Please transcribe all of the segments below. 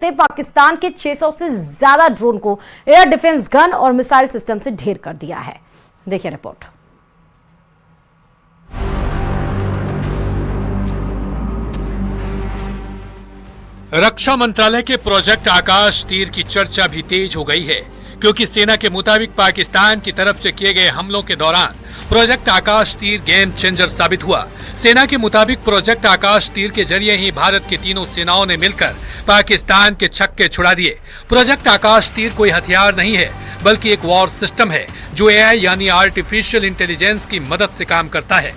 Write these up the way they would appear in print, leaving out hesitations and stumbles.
पाकिस्तान के 600 से ज्यादा ड्रोन को एयर डिफेंस गन और मिसाइल सिस्टम से ढेर कर दिया है। देखिए रिपोर्ट। रक्षा मंत्रालय के प्रोजेक्ट आकाश तीर की चर्चा भी तेज हो गई है, क्योंकि सेना के मुताबिक पाकिस्तान की तरफ से किए गए हमलों के दौरान प्रोजेक्ट आकाश तीर गेम चेंजर साबित हुआ। सेना के मुताबिक प्रोजेक्ट आकाश तीर के जरिए ही भारत की तीनों सेनाओं ने मिलकर पाकिस्तान के छक्के छुड़ा दिए। प्रोजेक्ट आकाश तीर कोई हथियार नहीं है, बल्कि एक वॉर सिस्टम है जो एआई यानी आर्टिफिशियल इंटेलिजेंस की मदद से काम करता है।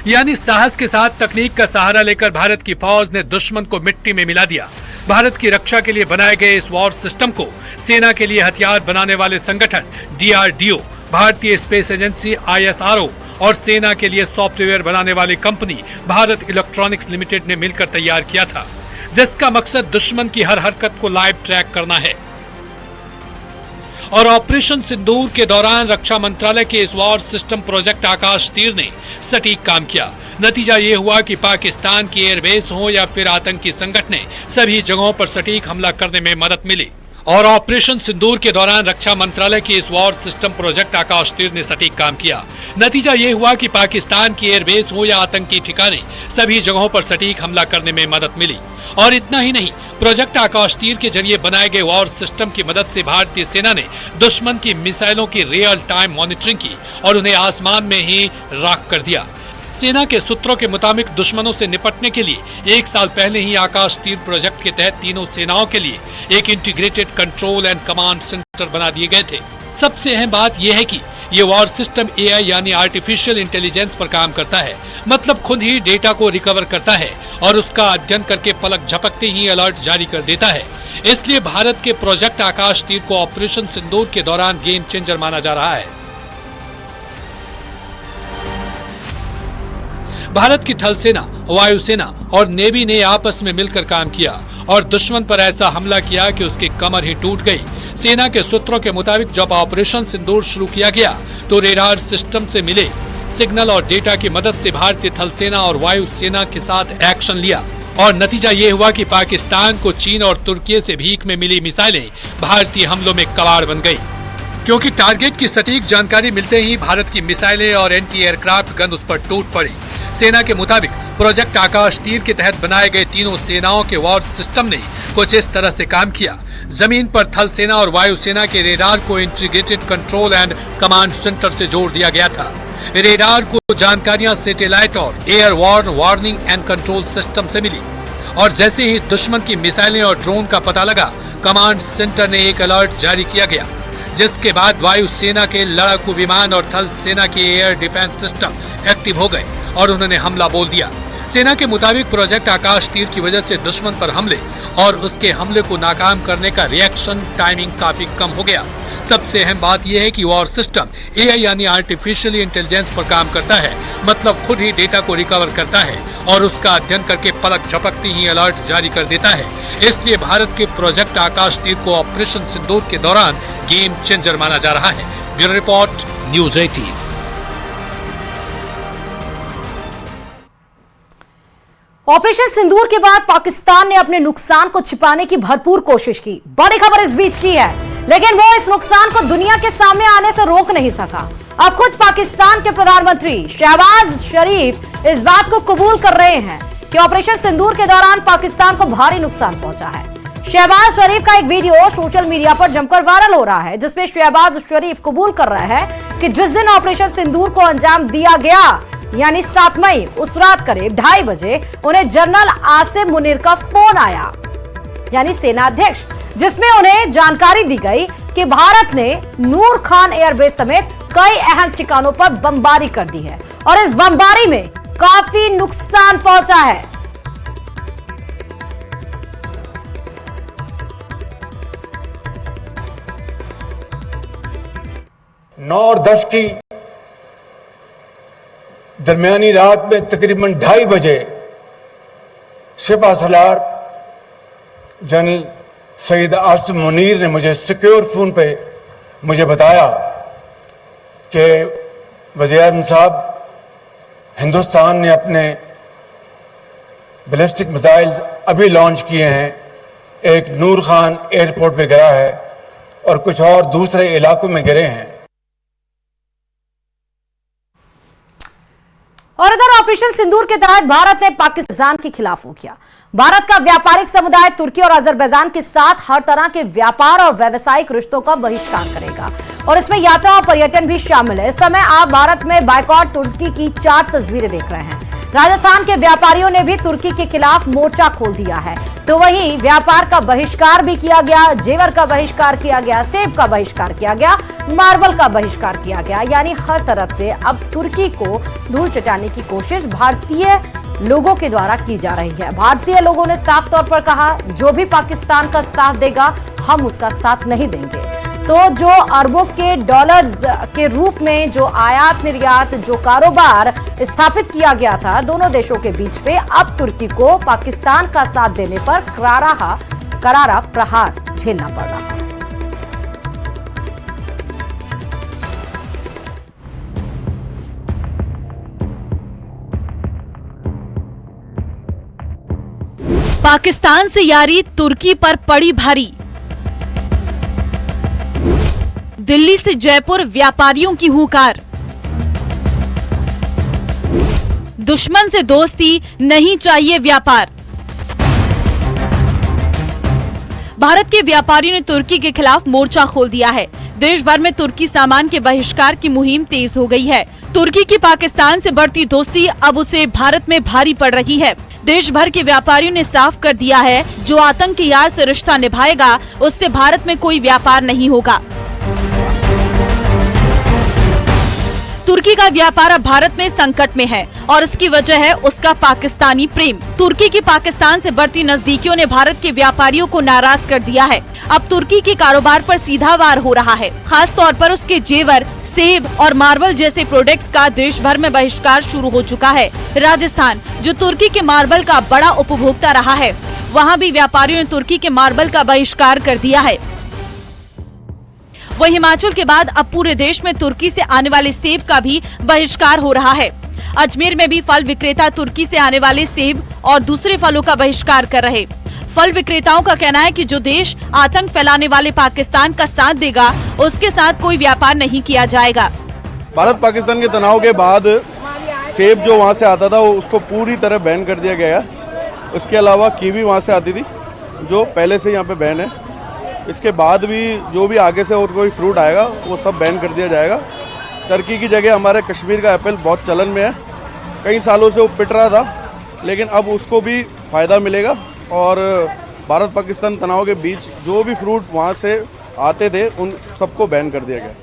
यानी साहस के साथ तकनीक का सहारा लेकर भारत की फौज ने दुश्मन को मिट्टी में मिला दिया। भारत की रक्षा के लिए बनाए गए इस वॉर सिस्टम को सेना के लिए हथियार बनाने वाले संगठन डीआरडीओ, भारतीय स्पेस एजेंसी आईएसआरओ और सेना के लिए सॉफ्टवेयर बनाने वाली कंपनी भारत इलेक्ट्रॉनिक्स लिमिटेड ने मिलकर तैयार किया था, जिसका मकसद दुश्मन की हर हरकत को लाइव ट्रैक करना है। और ऑपरेशन सिंदूर के दौरान रक्षा मंत्रालय के इस वॉर सिस्टम प्रोजेक्ट आकाश तीर ने सटीक काम किया। नतीजा ये हुआ कि पाकिस्तान की एयरबेस हो या फिर आतंकी संगठन, सभी जगहों पर सटीक हमला करने में मदद मिली। और ऑपरेशन सिंदूर के दौरान रक्षा मंत्रालय के इस वॉर सिस्टम प्रोजेक्ट आकाश तीर ने सटीक काम किया। नतीजा ये हुआ कि पाकिस्तान की एयरबेस हो या आतंकी ठिकाने, सभी जगहों पर सटीक हमला करने में मदद मिली। और इतना ही नहीं, प्रोजेक्ट आकाश तीर के जरिए बनाए गए वॉर सिस्टम की मदद से भारतीय सेना ने दुश्मन की मिसाइलों की रियल टाइम मॉनिटरिंग की और उन्हें आसमान में ही राख कर दिया। सेना के सूत्रों के मुताबिक दुश्मनों से निपटने के लिए 1 साल पहले ही आकाश तीर प्रोजेक्ट के तहत तीनों सेनाओं के लिए एक integrated control and command centre बना दिए गए थे। सबसे अहम बात यह है कि ये वॉर सिस्टम एआई यानी आर्टिफिशियल इंटेलिजेंस पर काम करता है, मतलब खुद ही डेटा को रिकवर करता है और उसका अध्ययन करके पलक झपकते ही अलर्ट जारी कर देता है। इसलिए भारत के प्रोजेक्ट आकाश तीर को ऑपरेशन सिंदूर के दौरान गेम चेंजर माना जा रहा है। भारत की थल सेना, वायुसेना और नेवी ने आपस में मिलकर काम किया और दुश्मन पर ऐसा हमला किया कि उसकी कमर ही टूट गई। सेना के सूत्रों के मुताबिक जब ऑपरेशन सिंदूर शुरू किया गया तो रेडार सिस्टम से मिले सिग्नल और डेटा की मदद से भारतीय थल सेना और वायु सेना के साथ एक्शन लिया। और नतीजा ये हुआ कि पाकिस्तान को चीन और तुर्की से भीख में मिली मिसाइलें भारतीय हमलों में कबाड़ बन गई, क्योंकि टारगेट की सटीक जानकारी मिलते ही भारत की मिसाइलें और एंटी एयरक्राफ्ट गन उस पर टूट पड़ी। सेना के मुताबिक प्रोजेक्ट आकाश तीर के तहत बनाए गए तीनों सेनाओं के वॉर सिस्टम ने कुछ इस तरह से काम किया। जमीन पर थल सेना और वायु सेना के रेडार को integrated control and command centre से जोड़ दिया गया था। रेडार को जानकारियां सैटेलाइट और airborne warning and control system से मिली और जैसे ही दुश्मन की मिसाइलें और ड्रोन का पता लगा, कमांड सेंटर ने एक अलर्ट जारी किया गया, जिसके बाद वायु सेना के लड़ाकू विमान और थल सेना के एयर डिफेंस सिस्टम एक्टिव हो गए और उन्होंने हमला बोल दिया। सेना के मुताबिक प्रोजेक्ट आकाश तीर की वजह से दुश्मन पर हमले और उसके हमले को नाकाम करने का रिएक्शन टाइमिंग काफी कम हो गया। सबसे अहम बात यह है कि वॉर सिस्टम एआई यानी आर्टिफिशियल इंटेलिजेंस पर काम करता है, मतलब खुद ही डेटा को रिकवर करता है और उसका अध्ययन करके पलक झपकते ही अलर्ट जारी कर देता है। इसलिए भारत के प्रोजेक्ट आकाश तीर को ऑपरेशन सिंदूर के दौरान गेम चेंजर माना जा रहा है। Bureau report, news 18। ऑपरेशन सिंदूर के बाद पाकिस्तान ने अपने नुकसान को छिपाने की भरपूर कोशिश की। बड़ी खबर इस बीच की है, लेकिन वो इस नुकसान को दुनिया के सामने आने से रोक नहीं सका। अब खुद पाकिस्तान के प्रधानमंत्री शहबाज शरीफ इस बात को कबूल कर रहे हैं कि ऑपरेशन सिंदूर के दौरान पाकिस्तान को भारी नुकसान पहुंचा है। शहबाज शरीफ का एक वीडियो सोशल मीडिया पर जमकर वायरल हो रहा है, जिसमें शहबाज शरीफ कबूल कर रहा है कि जिस दिन ऑपरेशन सिंदूर को अंजाम दिया गया, यानी 7 मई, उस रात करीब 2:30 बजे उन्हें जनरल आसिम मुनीर का फोन आया, यानी सेना अध्यक्ष, जिसमें उन्हें जानकारी दी गई कि भारत ने नूर खान एयरबेस समेत कई अहम ठिकानों पर बमबारी कर दी है और इस बमबारी में काफी नुकसान पहुंचा है। नौ और 10 की दरमियानी रात में तकरीबन 2:30 बजे सिपह सलार जनरल सईद आसिम मुनीर ने मुझे सिक्योर फोन पे मुझे बताया कि वज़ीर-ए-आज़म साहब, हिंदुस्तान ने अपने बैलिस्टिक मिसाइल अभी लॉन्च किए हैं। एक नूर खान एयरपोर्ट पे गिरा है और कुछ और दूसरे इलाकों में गिरे हैं। और इधर ऑपरेशन सिंदूर के तहत भारत ने पाकिस्तान के खिलाफ वो किया। भारत का व्यापारिक समुदाय तुर्की और अजरबैजान के साथ हर तरह के व्यापार और व्यावसायिक रिश्तों का बहिष्कार करेगा और इसमें यात्रा और पर्यटन भी शामिल है। इस समय आप भारत में बायकॉट तुर्की की 4 तस्वीरें देख रहे हैं। राजस्थान के व्यापारियों ने भी तुर्की के खिलाफ मोर्चा खोल दिया है। तो वहीं व्यापार का बहिष्कार भी किया गया, जेवर का बहिष्कार किया गया, सेब का बहिष्कार किया गया, मार्बल का बहिष्कार किया गया। यानी हर तरफ से अब तुर्की को धूल चटाने की कोशिश भारतीय लोगों के द्वारा की जा रही है। भारतीय लोगों ने साफ तौर पर कहा, जो भी पाकिस्तान का साथ देगा हम उसका साथ नहीं देंगे। तो जो अरबों के डॉलर्स के रूप में जो आयात निर्यात जो कारोबार स्थापित किया गया था दोनों देशों के बीच में, अब तुर्की को पाकिस्तान का साथ देने पर करारा प्रहार झेलना पड़ रहा है। पाकिस्तान से यारी तुर्की पर पड़ी भारी। दिल्ली से जयपुर व्यापारियों की हुंकार। दुश्मन से दोस्ती नहीं चाहिए व्यापार। भारत के व्यापारियों ने तुर्की के खिलाफ मोर्चा खोल दिया है। देश भर में तुर्की सामान के बहिष्कार की मुहिम तेज हो गई है। तुर्की की पाकिस्तान से बढ़ती दोस्ती अब उसे भारत में भारी पड़ रही है। देश भर के व्यापारियों ने साफ कर दिया है, जो आतंक की यार से रिश्ता निभाएगा उससे भारत में कोई व्यापार नहीं होगा। तुर्की का व्यापार अब भारत में संकट में है और इसकी वजह है उसका पाकिस्तानी प्रेम। तुर्की की पाकिस्तान से बढ़ती नजदीकियों ने भारत के व्यापारियों को नाराज कर दिया है। अब तुर्की के कारोबार पर सीधा वार हो रहा है। खास तौर पर उसके जेवर, सेब और मार्बल जैसे प्रोडक्ट्स का देश भर में बहिष्कार शुरू हो चुका है। राजस्थान, जो तुर्की के मार्बल का बड़ा उपभोक्ता रहा है, वहाँ भी व्यापारियों ने तुर्की के मार्बल का बहिष्कार कर दिया है। वहीं हिमाचल के बाद अब पूरे देश में तुर्की से आने वाले सेब का भी बहिष्कार हो रहा है। अजमेर में भी फल विक्रेता तुर्की से आने वाले सेब और दूसरे फलों का बहिष्कार कर रहे। फल विक्रेताओं का कहना है कि जो देश आतंक फैलाने वाले पाकिस्तान का साथ देगा उसके साथ कोई व्यापार नहीं किया जाएगा। भारत पाकिस्तान के तनाव के बाद सेब जो वहाँ से आता था उसको पूरी तरह बैन कर दिया गया। उसके अलावा कीवी वहाँ से आती थी जो पहले से यहाँ पे बैन है। इसके बाद भी जो भी आगे से और कोई फ्रूट आएगा वो सब बैन कर दिया जाएगा। टर्की की जगह हमारे कश्मीर का एप्पल बहुत चलन में है। कई सालों से वो पिट रहा था, लेकिन अब उसको भी फ़ायदा मिलेगा और भारत पाकिस्तान तनाव के बीच जो भी फ्रूट वहाँ से आते थे उन सबको बैन कर दिया गया।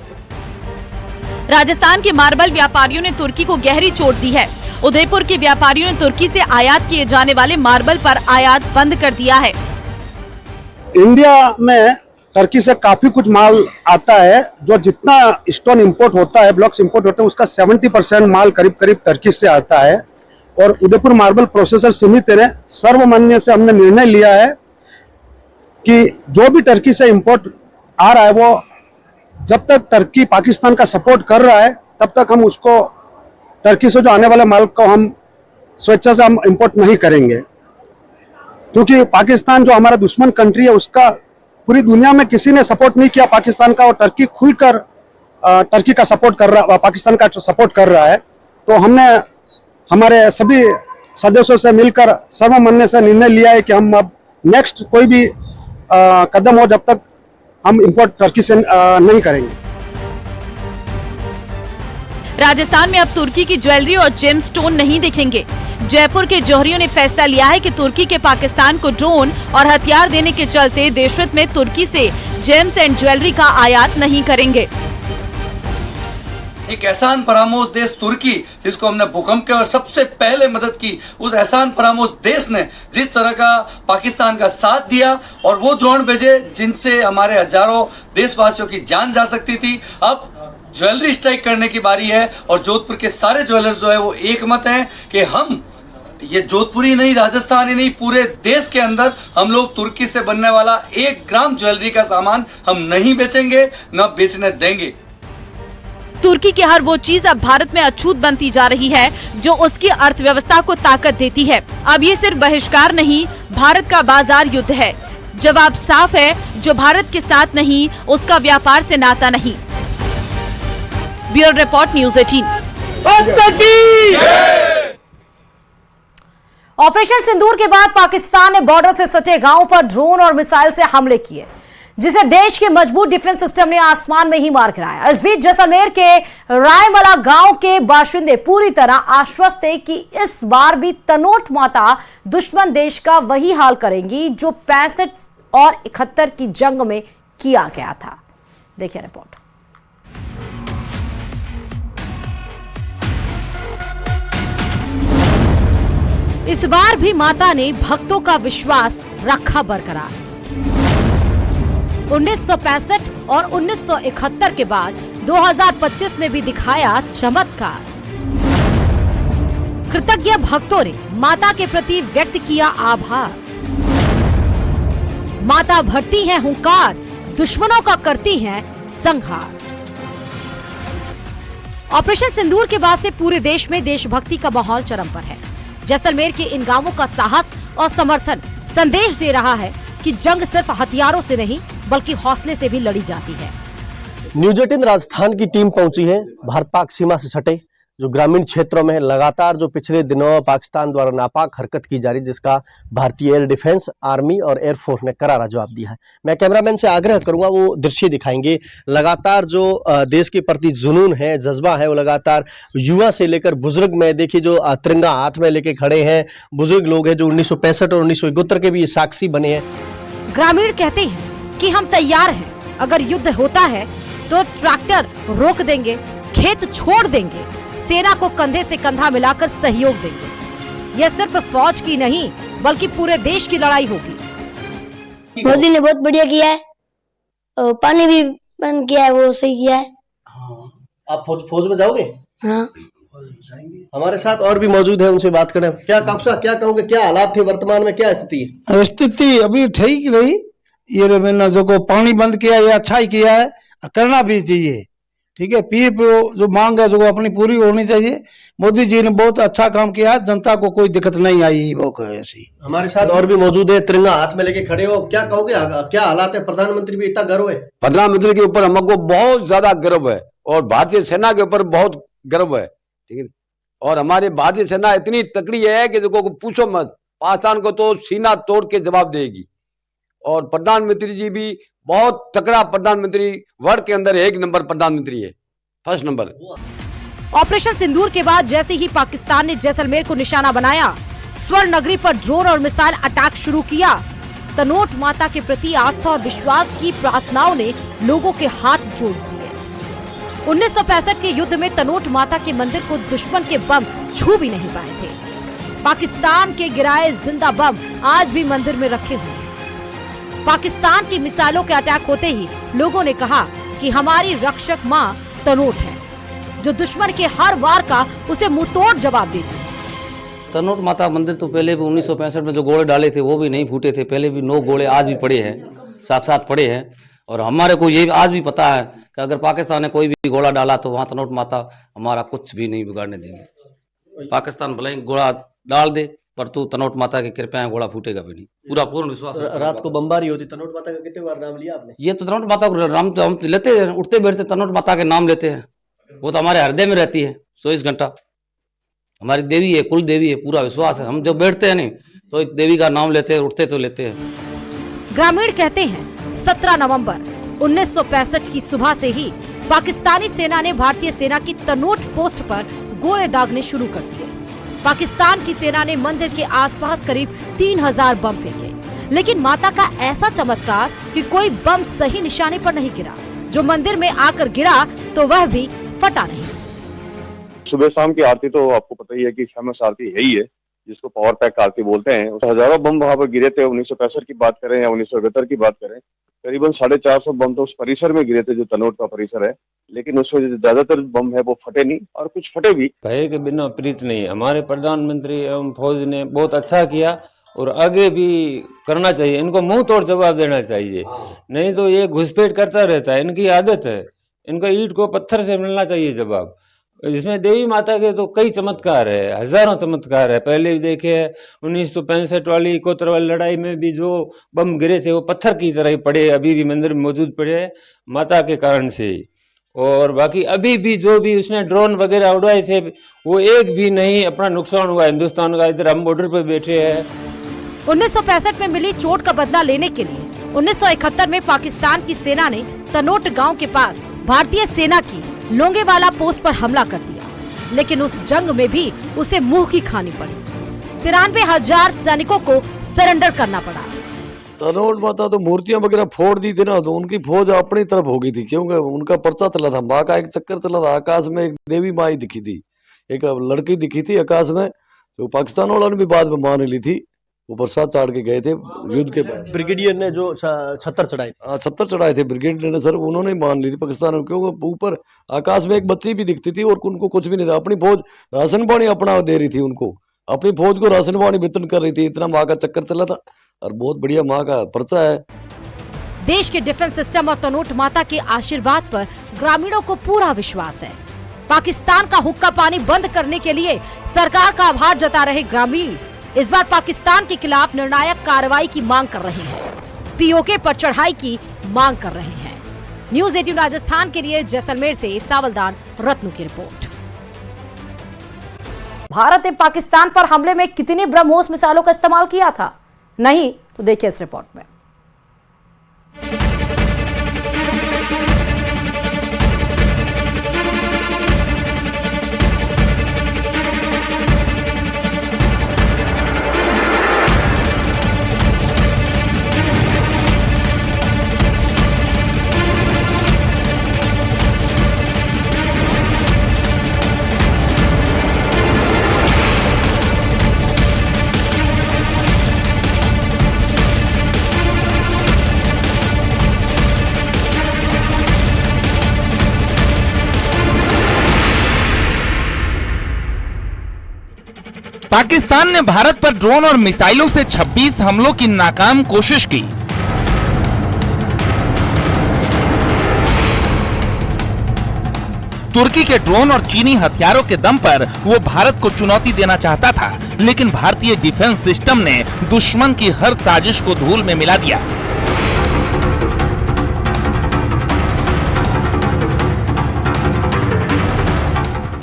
राजस्थान के मार्बल व्यापारियों ने तुर्की को गहरी चोट दी है। उदयपुर के व्यापारियों ने तुर्की से आयात किए जाने वाले मार्बल पर आयात बंद कर दिया है। इंडिया में टर्की से काफी कुछ माल आता है। जो जितना स्टोन इंपोर्ट होता है, ब्लॉक्स इंपोर्ट होते हैं, उसका 70% माल करीब करीब टर्की से आता है। और उदयपुर मार्बल प्रोसेसर समिति ने सर्वमान्य से हमने निर्णय लिया है कि जो भी टर्की से इंपोर्ट आ रहा है वो जब तक टर्की पाकिस्तान का सपोर्ट कर रहा है तब तक हम उसको टर्की से जो आने वाले माल को हम स्वेच्छा से हम इंपोर्ट नहीं करेंगे, क्योंकि पाकिस्तान जो हमारा दुश्मन कंट्री है उसका पूरी दुनिया में किसी ने सपोर्ट नहीं किया पाकिस्तान का, और टर्की खुलकर टर्की का सपोर्ट कर रहा, पाकिस्तान का सपोर्ट कर रहा है। तो हमने हमारे सभी सदस्यों से मिलकर सर्वमान्य से निर्णय लिया है कि हम अब नेक्स्ट कोई भी कदम हो जब तक हम इंपोर्ट टर्की से नहीं करेंगे। राजस्थान में अब तुर्की की ज्वेलरी और जेमस्टोन नहीं दिखेंगे। जयपुर के जौहरियों ने फैसला लिया है कि तुर्की के पाकिस्तान को ड्रोन और हथियार देने के चलते देशहित में तुर्की से जेम्स एंड ज्वेलरी का आयात नहीं करेंगे। एक एहसान फरामोश देश तुर्की, जिसको हमने भूकंप के और सबसे पहले मदद की, उस एहसान फरामोश देश ने जिस तरह का पाकिस्तान का साथ दिया और वो ड्रोन भेजे जिनसे हमारे हजारों देशवासियों की जान जा सकती थी, अब ज्वेलरी स्ट्राइक करने की बारी है। और जोधपुर के सारे ज्वेलर्स जो है वो एक मत हैं कि हम ये जोधपुर ही नहीं, राजस्थान ही नहीं, पूरे देश के अंदर हम लोग तुर्की से बनने वाला 1 ग्राम ज्वेलरी का सामान हम नहीं बेचेंगे, न बेचने देंगे। तुर्की की हर वो चीज अब भारत में अछूत बनती जा रही है जो उसकी अर्थव्यवस्था को ताकत देती है। अब ये सिर्फ बहिष्कार नहीं, भारत का बाजार युद्ध है। जवाब साफ है, जो भारत के साथ नहीं उसका व्यापार से नाता नहीं। Bureau report, news 18। ऑपरेशन सिंदूर के बाद पाकिस्तान ने बॉर्डर से सटे गांवों पर ड्रोन और मिसाइल से हमले किए, जिसे देश के मजबूत डिफेंस सिस्टम ने आसमान में ही मार गिराया। इस बीच जैसलमेर के रायमला गांव के बाशिंदे पूरी तरह आश्वस्त थे कि इस बार भी तनोट माता दुश्मन देश का वही हाल करेंगी जो 65 और 71 की जंग में किया गया था। देखिए रिपोर्ट। इस बार भी माता ने भक्तों का विश्वास रखा बरकरार। 1965 और 1971 के बाद 2025 में भी दिखाया चमत्कार। कृतज्ञ भक्तों ने माता के प्रति व्यक्त किया आभार। माता भरती हैं हुंकार, दुश्मनों का करती हैं संहार। ऑपरेशन सिंदूर के बाद से पूरे देश में देशभक्ति का माहौल चरम पर है। जैसलमेर के इन गांवों का साहस और समर्थन संदेश दे रहा है कि जंग सिर्फ हथियारों से नहीं बल्कि हौसले से भी लड़ी जाती है। न्यूज़ 18 राजस्थान की टीम पहुंची है भारत पाक सीमा से सटे जो ग्रामीण क्षेत्रों में लगातार जो पिछले दिनों पाकिस्तान द्वारा नापाक हरकत की जा रही, जिसका भारतीय एयर डिफेंस, आर्मी और एयरफोर्स ने करारा जवाब दिया है। मैं कैमरामैन से आग्रह करूंगा वो दृश्य दिखाएंगे। लगातार जो देश के प्रति जुनून है, जज्बा है, वो लगातार युवा से लेकर बुजुर्ग में देखिए जो तिरंगा हाथ में लेके खड़े हैं बुजुर्ग लोग हैं जो 1965 और 1971 के भी साक्षी बने हैं। ग्रामीण कहते हैं कि हम तैयार हैं, अगर युद्ध होता है तो ट्रैक्टर रोक देंगे, खेत छोड़ देंगे, सेना को कंधे से कंधा मिलाकर सहयोग देंगे। यह सिर्फ फौज की नहीं बल्कि पूरे देश की लड़ाई होगी। मोदी ने बहुत बढ़िया किया है और पानी भी बंद किया है, वो सही किया है। आप फौज में जाओगे? हाँ। हमारे साथ और भी मौजूद है, उनसे बात करें। क्या काकुसा, क्या कहोगे, क्या हालात थे वर्तमान में, क्या स्थिति? स्थिति अभी ठीक रही। ये मैंने जो को पानी बंद किया ये अच्छा ही किया है, करना भी चाहिए। ठीक है, पीप जो मांग है जो अपनी पूरी होनी चाहिए। मोदी जी ने बहुत अच्छा काम किया, जनता को कोई दिक्कत नहीं आई। वो ऐसी हमारे साथ और भी मौजूद है, तिरंगा हाथ में लेके खड़े हो, क्या कहोगे, क्या हालात है? प्रधानमंत्री भी इतना गर्व है? प्रधानमंत्री के ऊपर हमको बहुत ज्यादा गर्व है और भारतीय सेना के ऊपर बहुत गर्व है। ठीक है, और हमारी भारतीय सेना इतनी तकड़ी है कि देखो पूछो मत, पाकिस्तान को तो सीना तोड़ के जवाब देगी। और प्रधानमंत्री जी भी बहुत तकड़ा प्रधानमंत्री, वर्ल्ड के अंदर 1 नंबर प्रधानमंत्री है, 1st नंबर। ऑपरेशन सिंदूर के बाद जैसे ही पाकिस्तान ने जैसलमेर को निशाना बनाया, स्वर्ण नगरी पर ड्रोन और मिसाइल अटैक शुरू किया। तनोट माता के प्रति आस्था और विश्वास की प्रार्थनाओं ने लोगों के हाथ जोड़ दिए। 1965 के युद्ध में तनोट माता के मंदिर को दुश्मन के बम छू भी नहीं पाए थे। पाकिस्तान के गिराए जिंदा बम आज भी मंदिर में रखे हुए हैं। पाकिस्तान की मिसाइलों के अटैक होते ही लोगों ने कहा कि हमारी रक्षक मां तनोट है, जो दुश्मन के हर वार का उसे मुंहतोड़ जवाब देती है। तनोट माता मंदिर तो पहले भी 1965 में जो गोले डाले थे वो भी नहीं फूटे थे। पहले भी 9 गोले आज भी पड़े हैं, साथ पड़े हैं। और हमारे को ये आज भी पता है कि अगर पाकिस्तान ने कोई भी गोला डाला तो वहाँ तनोट माता हमारा कुछ भी नहीं बिगाड़ने देंगे। पाकिस्तान भले ही गोला डाल दे पर तू तनोट माता की कृपया है, गोला फूटेगा भी नहीं, पूरा पूर्ण विश्वास। रात को बमबारी होती, तनोट माता का कितने बार नाम लिया आपने? ये तो तनोट माता को नाम तो हम लेते हैं, उठते बैठते तनोट माता के नाम लेते हैं। वो तो हमारे हृदय में रहती है 24 घंटा। हमारी देवी है, कुल देवी है, पूरा विश्वास है। हम जब बैठते हैं नहीं तो देवी का नाम लेते हैं, उठते तो लेते हैं। ग्रामीण कहते हैं 17 नवंबर 1965 की सुबह से ही पाकिस्तानी सेना ने भारतीय सेना की तनोट पोस्ट पर गोले दागने शुरू कर दिए। पाकिस्तान की सेना ने मंदिर के आसपास करीब 3000 बम फेंके, लेकिन माता का ऐसा चमत्कार कि कोई बम सही निशाने पर नहीं गिरा। जो मंदिर में आकर गिरा तो वह भी फटा नहीं। सुबह शाम की आरती तो आपको पता ही है कि फेमस आरती है ही है, जिसको पावर पैक आरती बोलते हैं। हजारों बम वहां पर गिरे थे। 1965 की बात करें या 1971 की बात करें, करीबन 450 बम तो उस परिसर में गिरे थे जो तनोट का परिसर है। लेकिन उसमें जो ज्यादातर बम है वो फटे नहीं और कुछ फटे भी। भय के बिना प्रीत नहीं। हमारे प्रधानमंत्री एवं फौज ने बहुत अच्छा किया और आगे भी करना चाहिए। इनको मुंह तोड़ जवाब देना चाहिए, नहीं तो ये घुसपैठ करता रहता है, इनकी आदत है। इनका ईंट को पत्थर से मिलना चाहिए जवाब। इसमें देवी माता के तो कई चमत्कार है, हजारों चमत्कार है। पहले भी देखे 1965 वाली इकोतर वाली लड़ाई में भी जो बम गिरे थे वो पत्थर की तरह ही पड़े, अभी भी मंदिर में मौजूद पड़े हैं माता के कारण से। और बाकी अभी भी जो भी उसने ड्रोन वगैरह उड़ाए थे वो एक भी नहीं अपना नुकसान हुआ हिंदुस्तान का। इधर हम बॉर्डर पे बैठे हैं। 1965 में मिली चोट का बदला लेने के लिए 1971 में पाकिस्तान की सेना ने तनोट गांव के पास भारतीय सेना की लोंगेवाला पोस्ट पर हमला कर दिया, लेकिन उस जंग में भी उसे मुंह की खानी पड़ी। 93,000 सैनिकों को सरेंडर करना पड़ा। तनोट माता तो मूर्तियां वगैरह फोड़ दी थी ना, तो उनकी फौज अपनी तरफ हो गई थी, क्योंकि उनका पर्चा चला था। माँ का एक चक्कर चला था, आकाश में एक देवी माई दिखी थी, एक लड़की दिखी थी आकाश में, जो पाकिस्तान वालों ने भी बाद में मान ली थी। वो बरसात चाड़ के गए थे युद्ध के बाद। ब्रिगेडियर ने जो 76 चढ़ाए, 76 चढ़ाए थे ब्रिगेडियर ने सर, उन्होंने मान ली थी पाकिस्तान में, क्योंकि ऊपर आकाश में एक बच्ची भी दिखती थी और उनको कुछ भी नहीं था। अपनी फौज राशन पानी अपना दे रही थी उनको, अपनी फौज को राशन पानी वितरण कर रही थी। इतना माँ का चक्कर चला था और बहुत बढ़िया माँ का पर्चा है। देश के डिफेंस सिस्टम और तनोट माता के आशीर्वाद पर ग्रामीणों को पूरा विश्वास है। पाकिस्तान का हुक्का पानी बंद करने के लिए सरकार का आभार जता रहे ग्रामीण इस बार पाकिस्तान के खिलाफ निर्णायक कार्रवाई की मांग कर रहे हैं, पीओके पर चढ़ाई की मांग कर रहे हैं। न्यूज़ 18 राजस्थान के लिए जैसलमेर से सावलदान रत्नू की रिपोर्ट। भारत ने पाकिस्तान पर हमले में कितनी ब्रह्मोस मिसाइलों का इस्तेमाल किया था? नहीं तो देखिए इस रिपोर्ट में। पाकिस्तान ने भारत पर ड्रोन और मिसाइलों से 26 हमलों की नाकाम कोशिश की। तुर्की के ड्रोन और चीनी हथियारों के दम पर वो भारत को चुनौती देना चाहता था, लेकिन भारतीय डिफेंस सिस्टम ने दुश्मन की हर साजिश को धूल में मिला दिया।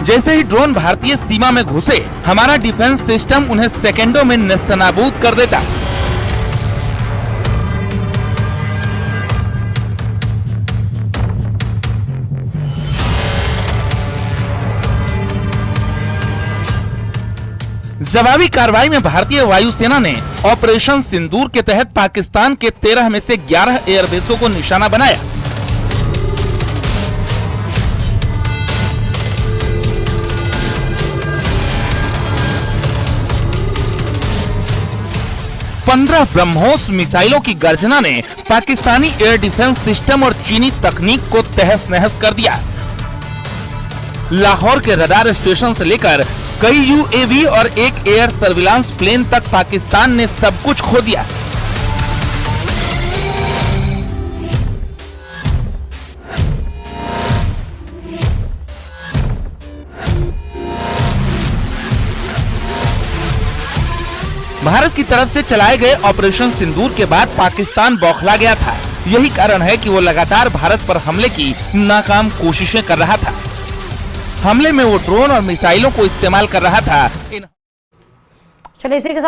जैसे ही ड्रोन भारतीय सीमा में घुसे, हमारा डिफेंस सिस्टम उन्हें सेकंडों में नेस्तनाबूद कर देता। जवाबी कार्रवाई में भारतीय वायुसेना ने ऑपरेशन सिंदूर के तहत पाकिस्तान के 13 में से 11 एयरबेसों को निशाना बनाया। पंद्रह ब्रह्मोस मिसाइलों की गर्जना ने पाकिस्तानी एयर डिफेंस सिस्टम और चीनी तकनीक को तहस नहस कर दिया। लाहौर के रडार स्टेशन से लेकर कई यूएवी और एक एयर सर्विलांस प्लेन तक पाकिस्तान ने सब कुछ खो दिया। भारत की तरफ से चलाए गए ऑपरेशन सिंदूर के बाद पाकिस्तान बौखला गया था। यही कारण है कि वो लगातार भारत पर हमले की नाकाम कोशिशें कर रहा था। हमले में वो ड्रोन और मिसाइलों को इस्तेमाल कर रहा था। चलिए इसी के साथ